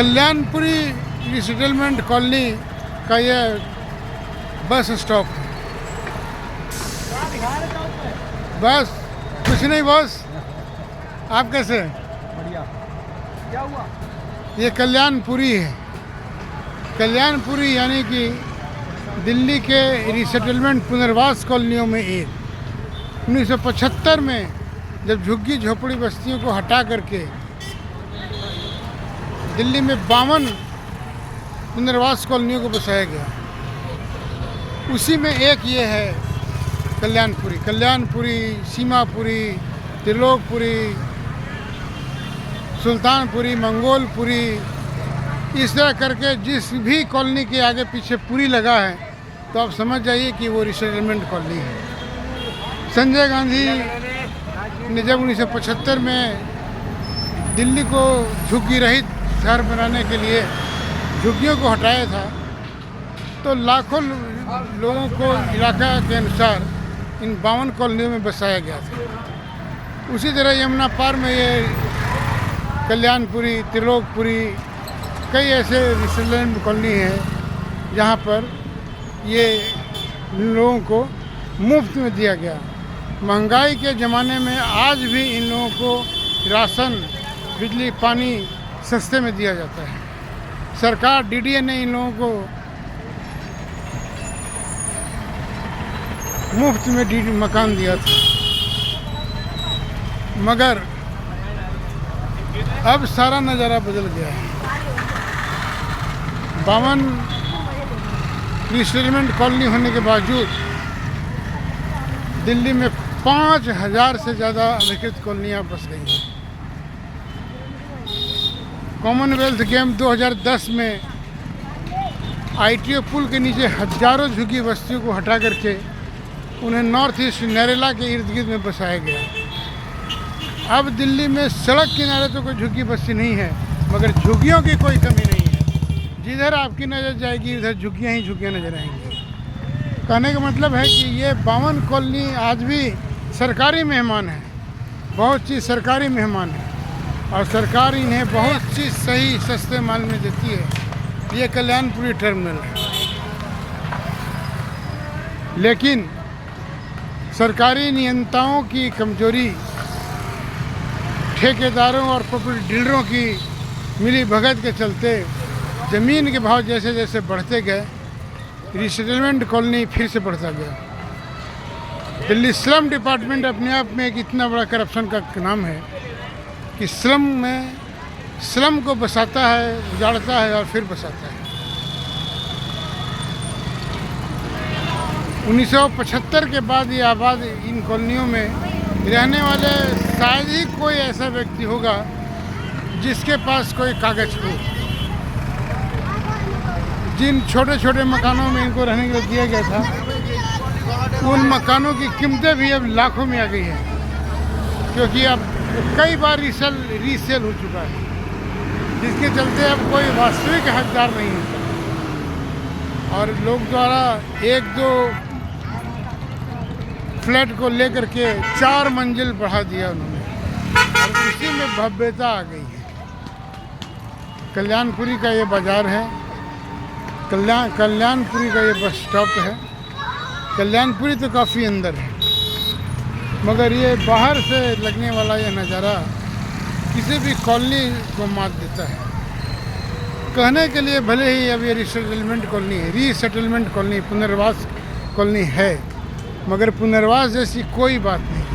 Kalyanpuri resettlement colony का ये bus stop है। बस कुछ नहीं बॉस, आप कैसे हैं? बढ़िया। क्या हुआ? ये कल्याणपुरी है। कल्याणपुरी यानी कि दिल्ली के रिसेटलमेंट पुनर्वास कॉलोनियों में एक 1975 में जब झुग्गी झोपड़ी बस्तियों को हटा करके दिल्ली में 52 पुनर्वास कॉलोनियों को बसाया गया, उसी में एक ये है कल्याणपुरी। कल्याणपुरी, सीमापुरी, त्रिलोकपुरी, सुल्तानपुरी, मंगोलपुरी, इस तरह करके जिस भी कॉलोनी के आगे पीछे पुरी लगा है तो आप समझ जाइए कि वो रिसेटलमेंट कॉलोनी है। संजय गांधी ने जब 1975 में दिल्ली को झुग्गी रहित शहर बनाने के लिए झुग्गियों को हटाया था तो लाखों लोगों को इलाका के अनुसार इन 52 कॉलोनियों में बसाया गया था। उसी तरह यमुना पार में ये कल्याणपुरी, त्रिलोकपुरी, कई ऐसे रिसेटलमेंट कॉलोनी है जहाँ पर ये लोगों को मुफ्त में दिया गया। महंगाई के ज़माने में आज भी इन लोगों को राशन, बिजली, पानी सस्ते में दिया जाता है। सरकार डीडीए ने इन लोगों को मुफ्त में मकान दिया था, मगर अब सारा नज़ारा बदल गया है। 52 रिसेटलमेंट कॉलोनी होने के बावजूद दिल्ली में 5000 से ज़्यादा अधिकृत कॉलोनियाँ बस गई हैं। कॉमनवेल्थ गेम 2010 में आईटीओ पुल के नीचे हजारों झुग्गी बस्तियों को हटा करके उन्हें नॉर्थ ईस्ट नरेला के इर्द गिर्द में बसाया गया। अब दिल्ली में सड़क किनारे तो कोई झुग्गी बस्ती नहीं है, मगर झुग्गियों की कोई कमी नहीं है। जिधर आपकी नज़र जाएगी उधर झुग्गियाँ ही झुग्गियाँ नजर आएंगी। कहने का मतलब है कि ये 52 कॉलोनी आज भी सरकारी मेहमान है, बहुत चीज़ सरकारी मेहमान है और सरकार इन्हें बहुत चीज़ सही सस्ते माल में देती है। ये कल्याणपुरी टर्मिनल है, लेकिन सरकारी नियंताओं की कमजोरी, ठेकेदारों और प्रॉपर्टी डीलरों की मिली भगत के चलते ज़मीन के भाव जैसे जैसे बढ़ते गए, रिसेटलमेंट कॉलोनी फिर से बढ़ता गया। दिल्ली स्लम डिपार्टमेंट अपने आप में एक इतना बड़ा करप्शन का नाम है कि स्लम को बसाता है, उजाड़ता है और फिर बसाता है। 1975 के बाद ये आबाद इन कॉलोनियों में रहने वाले शायद ही कोई ऐसा व्यक्ति होगा जिसके पास कोई कागज हो। जिन छोटे छोटे मकानों में इनको रहने के लिए दिया गया था, उन मकानों की कीमतें भी अब लाखों में आ गई है, क्योंकि अब कई बार रीसेल हो चुका है, जिसके चलते अब कोई वास्तविक हकदार नहीं होता और लोग द्वारा एक दो फ्लैट को लेकर के 4 मंजिल बढ़ा दिया उन्होंने और उसी में भव्यता आ गई है। कल्याणपुरी का ये बाज़ार है, कल्याणपुरी का ये बस स्टॉप है। कल्याणपुरी तो काफ़ी अंदर है, मगर ये बाहर से लगने वाला ये नज़ारा किसी भी कॉलोनी को मात देता है। कहने के लिए भले ही अब ये रिसेटलमेंट कॉलोनी है, रीसेटलमेंट कॉलोनी, पुनर्वास कॉलोनी है, मगर पुनर्वास जैसी कोई बात नहीं है।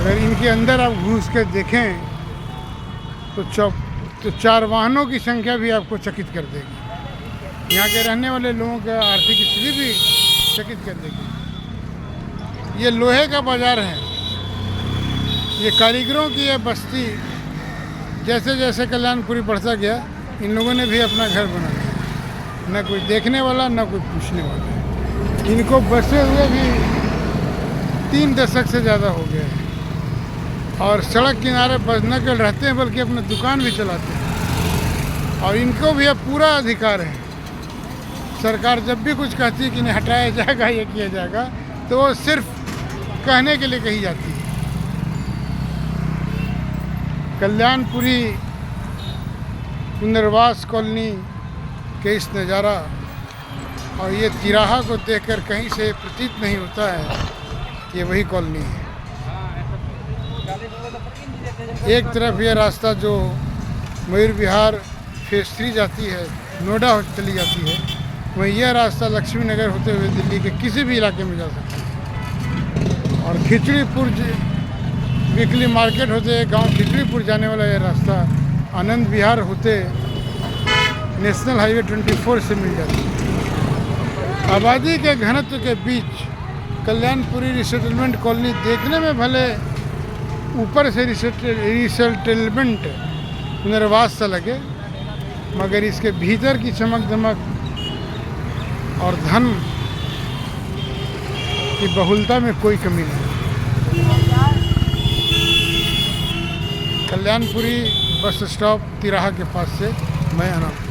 अगर इनके अंदर आप घुस के देखें तो 4 वाहनों की संख्या भी आपको चकित कर देगी। यहाँ के रहने वाले लोगों का आर्थिक स्थिति भी चकित कर देगी। ये लोहे का बाज़ार है, ये कारीगरों की ये बस्ती। जैसे जैसे कल्याणपुरी बढ़ता गया, इन लोगों ने भी अपना घर बना लिया, न कोई देखने वाला न कोई पूछने वाला। इनको बसे हुए भी 3 दशक से ज़्यादा हो गए हैं और सड़क किनारे बस न केवल रहते हैं बल्कि अपना दुकान भी चलाते हैं और इनको भी अब पूरा अधिकार है। सरकार जब भी कुछ कहती है कि नहीं हटाया जाएगा, ये किया जाएगा, तो वो सिर्फ कहने के लिए कही जाती है। कल्याणपुरी पुनर्वास कॉलोनी के इस नज़ारा और ये तिराहा को देखकर कहीं से प्रतीत नहीं होता है कि ये वही कॉलोनी है। एक तरफ ये रास्ता जो मयूर विहार फेज 3 जाती है, नोएडा चली जाती है, वहीं यह रास्ता लक्ष्मी नगर होते हुए दिल्ली के किसी भी इलाके में जा सकता है। और खिचड़ीपुर वीकली मार्केट होते गांव खिचड़ीपुर जाने वाला यह रास्ता आनंद विहार होते नेशनल हाईवे 24 से मिल जाती है। आबादी के घनत्व के बीच कल्याणपुरी रिसेटलमेंट कॉलोनी देखने में भले ऊपर से रिसेटलमेंट पुनर्वास सा लगे, मगर इसके भीतर की चमक दमक और धन की बहुलता में कोई कमी नहीं। कल्याणपुरी बस स्टॉप तिराहा के पास से मैं अनंत।